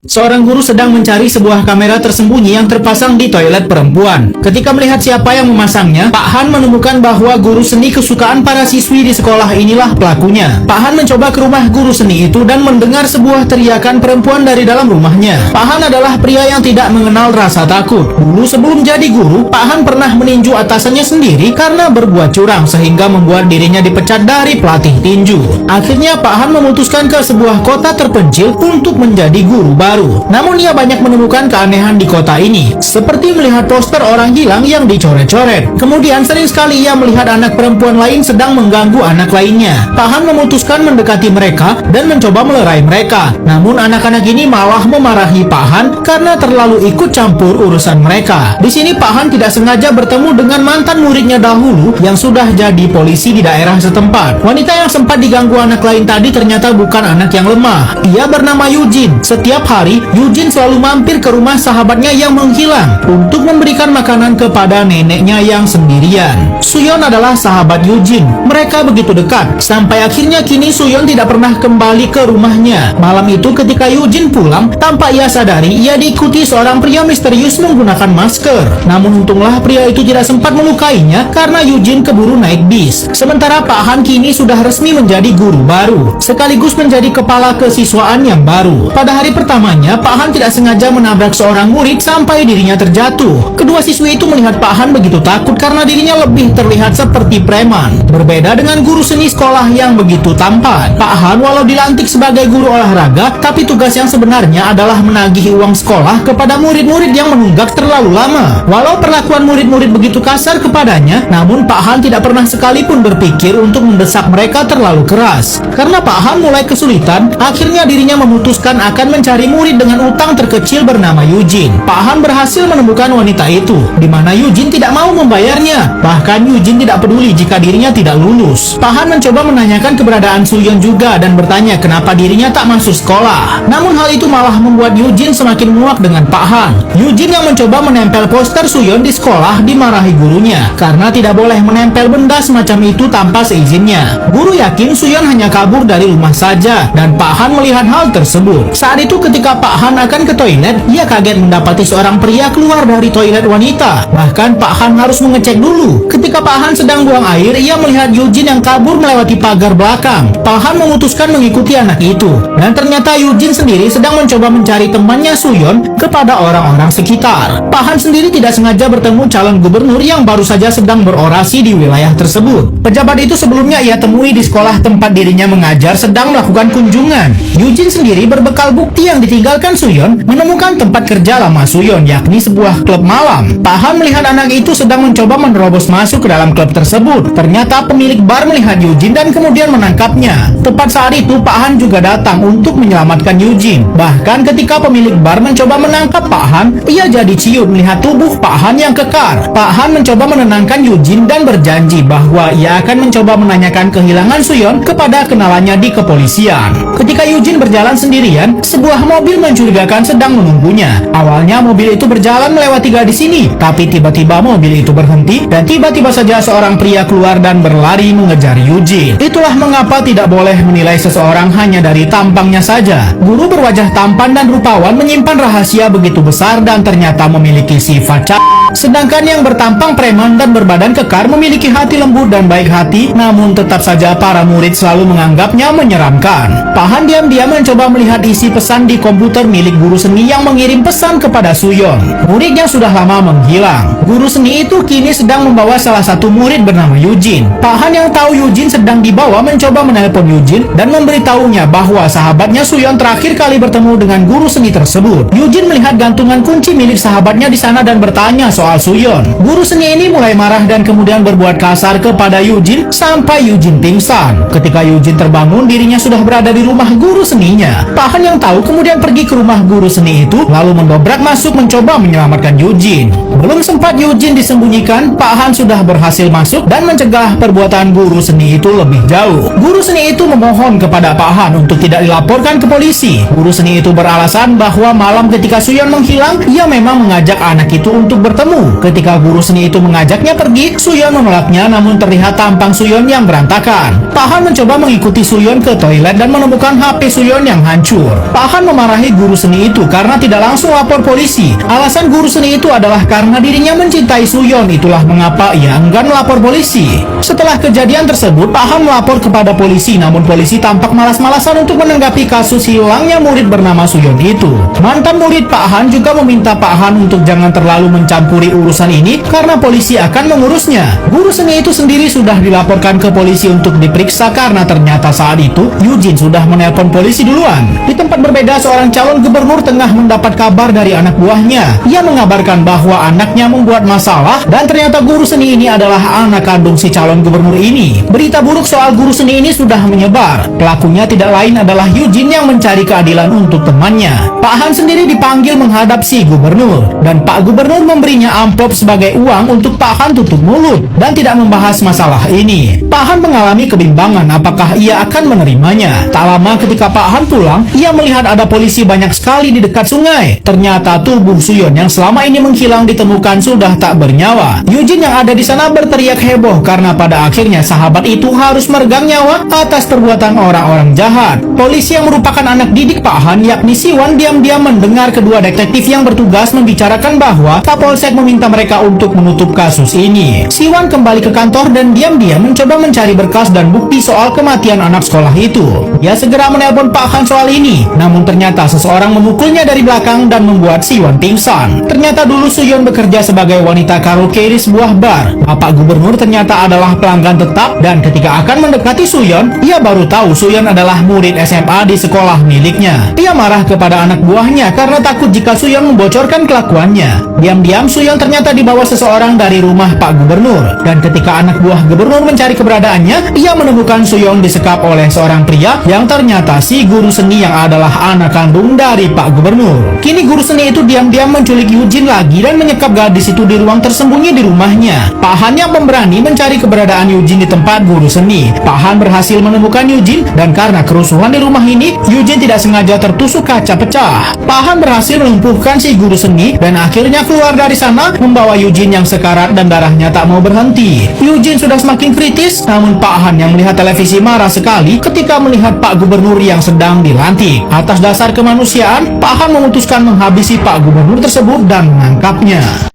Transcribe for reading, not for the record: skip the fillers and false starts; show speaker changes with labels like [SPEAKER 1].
[SPEAKER 1] Seorang guru sedang mencari sebuah kamera tersembunyi yang terpasang di toilet perempuan. Ketika melihat siapa yang memasangnya, Pak Han menemukan bahwa guru seni kesukaan para siswi di sekolah inilah pelakunya. Pak Han mencoba ke rumah guru seni itu dan mendengar sebuah teriakan perempuan dari dalam rumahnya. Pak Han adalah pria yang tidak mengenal rasa takut. Dulu sebelum jadi guru, Pak Han pernah meninju atasannya sendiri karena berbuat curang sehingga membuat dirinya dipecat dari pelatih tinju. Akhirnya Pak Han memutuskan ke sebuah kota terpencil untuk menjadi guru baru. Namun ia banyak menemukan keanehan di kota ini, seperti melihat poster orang hilang yang dicoret-coret. Kemudian sering sekali ia melihat anak perempuan lain sedang mengganggu anak lainnya. Pak Han memutuskan mendekati mereka dan mencoba melerai mereka. Namun anak-anak ini malah memarahi Pak Han karena terlalu ikut campur urusan mereka. Di sini Pak Han tidak sengaja bertemu dengan mantan muridnya dahulu yang sudah jadi polisi di daerah setempat. Wanita yang sempat diganggu anak lain tadi ternyata bukan anak yang lemah. Ia bernama Eugene. Setiap hari Eugene selalu mampir ke rumah sahabatnya yang menghilang untuk memberikan makanan kepada neneknya yang sendirian. Suyon adalah sahabat Eugene. Mereka begitu dekat sampai akhirnya kini Suyon tidak pernah kembali ke rumahnya. Malam itu ketika Eugene pulang, tanpa ia sadari ia diikuti seorang pria misterius menggunakan masker. Namun untunglah pria itu tidak sempat melukainya karena Eugene keburu naik bis. Sementara Pak Han kini sudah resmi menjadi guru baru sekaligus menjadi kepala kesiswaan yang baru. Pada hari pertama Pak Han tidak sengaja menabrak seorang murid sampai dirinya terjatuh. Kedua siswi itu melihat Pak Han begitu takut karena dirinya lebih terlihat seperti preman. Berbeda dengan guru seni sekolah yang begitu tampan. Pak Han walau dilantik sebagai guru olahraga, tapi tugas yang sebenarnya adalah menagih uang sekolah kepada murid-murid yang menunggak terlalu lama. Walau perlakuan murid-murid begitu kasar kepadanya, namun Pak Han tidak pernah sekalipun berpikir untuk mendesak mereka terlalu keras. Karena Pak Han mulai kesulitan, akhirnya dirinya memutuskan akan mencari murid dengan utang terkecil bernama Eugene. Pak Han berhasil menemukan wanita itu, di mana Eugene tidak mau membayarnya. Bahkan Eugene tidak peduli jika dirinya tidak lulus. Pak Han mencoba menanyakan keberadaan Suyon juga dan bertanya kenapa dirinya tak masuk sekolah. Namun hal itu malah membuat Eugene semakin muak dengan Pak Han. Eugene yang mencoba menempel poster Suyon di sekolah dimarahi gurunya karena tidak boleh menempel benda semacam itu tanpa seizinnya. Guru yakin Suyon hanya kabur dari rumah saja dan Pak Han melihat hal tersebut. Saat itu ketika Pak Han akan ke toilet, ia kaget mendapati seorang pria keluar dari toilet wanita. Bahkan Pak Han harus mengecek dulu. Ketika Pak Han sedang buang air, ia melihat Eugene yang kabur melewati pagar belakang. Pak Han memutuskan mengikuti anak itu. Dan ternyata Eugene sendiri sedang mencoba mencari temannya Suyon kepada orang-orang sekitar. Pak Han sendiri tidak sengaja bertemu calon gubernur yang baru saja sedang berorasi di wilayah tersebut. Pejabat itu sebelumnya ia temui di sekolah tempat dirinya mengajar sedang melakukan kunjungan. Eugene sendiri berbekal bukti yang ditinggalkan Suyon menemukan tempat kerja lama Suyon, yakni sebuah klub malam. Pak Han melihat anak itu sedang mencoba menerobos masuk ke dalam klub tersebut. Ternyata pemilik bar melihat Eugene dan kemudian menangkapnya. Tepat saat itu Pak Han juga datang untuk menyelamatkan Eugene. Bahkan ketika pemilik bar mencoba menangkap Pak Han, ia jadi ciut melihat tubuh Pak Han yang kekar. Pak Han mencoba menenangkan Eugene dan berjanji bahwa ia akan mencoba menanyakan kehilangan Suyon kepada kenalannya di kepolisian. Ketika Eugene berjalan sendirian, sebuah mobil mencurigakan sedang menunggunya. Awalnya mobil itu berjalan melewati gadis ini, tapi tiba-tiba mobil itu berhenti dan tiba-tiba saja seorang pria keluar dan berlari mengejar Eugene. Itulah mengapa tidak boleh menilai seseorang hanya dari tampangnya saja. Guru berwajah tampan dan rupawan menyimpan rahasia begitu besar dan ternyata memiliki sifat sedangkan yang bertampang preman dan berbadan kekar memiliki hati lembut dan baik hati, namun tetap saja para murid selalu menganggapnya menyeramkan. Pak Han diam-diam mencoba melihat isi pesan di komputer milik guru seni yang mengirim pesan kepada Suyon, murid yang sudah lama menghilang. Guru seni itu kini sedang membawa salah satu murid bernama Eugene. Pak Han yang tahu Eugene sedang dibawa mencoba menelpon Eugene dan memberitahunya bahwa sahabatnya Suyon terakhir kali bertemu dengan guru seni tersebut. Eugene melihat gantungan kunci milik sahabatnya di sana dan bertanya soal Suyon. Guru seni ini mulai marah dan kemudian berbuat kasar kepada Eugene sampai Eugene pingsan. Ketika Eugene terbangun, dirinya sudah berada di rumah guru seninya. Pak Han yang tahu kemudian pergi ke rumah guru seni itu lalu mendobrak masuk mencoba menyelamatkan Eugene. Belum sempat Eugene disembunyikan, Pak Han sudah berhasil masuk dan mencegah perbuatan guru seni itu lebih jauh. Guru seni itu memohon kepada Pak Han untuk tidak dilaporkan ke polisi. Guru seni itu beralasan bahwa malam ketika Suyon menghilang, ia memang mengajak anak itu untuk bertemu bertemu. Ketika guru seni itu mengajaknya pergi, Suyon menolaknya namun terlihat tampang Suyon yang berantakan. Pak Han mencoba mengikuti Suyon ke toilet dan menemukan HP Suyon yang hancur. Pak Han memarahi guru seni itu karena tidak langsung lapor polisi. Alasan guru seni itu adalah karena dirinya mencintai Suyon, itulah mengapa ia enggan melapor polisi. Setelah kejadian tersebut, Pak Han melapor kepada polisi, namun polisi tampak malas-malasan untuk menanggapi kasus hilangnya murid bernama Suyon itu. Mantan murid Pak Han juga meminta Pak Han untuk jangan terlalu mencampuri urusan ini karena polisi akan mengurusnya. Guru seni itu sendiri sudah dilaporkan ke polisi untuk diperiksa karena ternyata saat itu Eugene sudah menelpon polisi duluan. Di tempat berbeda, seorang calon gubernur tengah mendapat kabar dari anak buahnya. Ia mengabarkan bahwa anaknya membuat masalah dan ternyata guru seni ini adalah anak kandung si calon gubernur ini. Berita buruk soal guru seni ini sudah menyebar. Pelakunya tidak lain adalah Eugene yang mencari keadilan untuk temannya. Pak Han sendiri dipanggil menghadap si gubernur dan Pak Gubernur memberinya amplop sebagai uang untuk Pak Han tutup mulut dan tidak membahas masalah ini. Pak Han mengalami kebimbangan apakah ia akan menerimanya. Tak lama ketika Pak Han pulang, ia melihat ada polisi banyak sekali di dekat sungai. Ternyata tubuh Suyon yang selama ini menghilang ditemukan sudah tak bernyawa. Eugene yang ada di sana berteriak heboh karena pada akhirnya sahabat itu harus meregang nyawa atas perbuatan orang-orang jahat. Polisi yang merupakan anak didik Pak Han yakni Siwan diam-diam mendengar kedua detektif yang bertugas membicarakan bahwa Kapolsek meminta mereka untuk menutup kasus ini. Siwan kembali ke kantor dan diam-diam mencoba mencari berkas dan bukti soal kematian anak sekolah itu. Ia segera menelpon Pak Han soal ini, namun ternyata seseorang memukulnya dari belakang dan membuat Siwan pingsan. Ternyata dulu Suyon bekerja sebagai wanita karaoke di sebuah bar. Bapak Gubernur ternyata adalah pelanggan tetap dan ketika akan mendekati Suyon, ia baru tahu Suyon adalah murid SMA di sekolah miliknya. Ia marah kepada anak buahnya karena takut jika Suyon membocorkan kelakuannya. Diam-diam Suyon ternyata dibawa seseorang dari rumah Pak Gubernur dan ketika anak buah gubernur mencari keberadaannya, ia menemukan Suyon disekap oleh seorang pria yang ternyata si guru seni yang adalah anak kandung dari Pak Gubernur. Kini guru seni itu diam-diam menculik Eugene lagi dan menyekap gadis itu di ruang tersembunyi di rumahnya. Pak Han yang pemberani mencari keberadaan Eugene di tempat guru seni. Pak Han berhasil menemukan Eugene dan karena kerusuhan di rumah ini, Eugene tidak sengaja tertusuk kaca pecah. Pak Han berhasil melumpuhkan si guru seni dan akhirnya keluar dari sana membawa Eugene yang sekarat dan darahnya tak mau berhenti. Eugene sudah semakin kritis, namun Pak Han yang melihat televisi marah sekali ketika melihat Pak Gubernur yang sedang dilantik. Atas dasar kemanusiaan, Pak Han memutuskan menghabisi Pak Gubernur tersebut dan menangkapnya.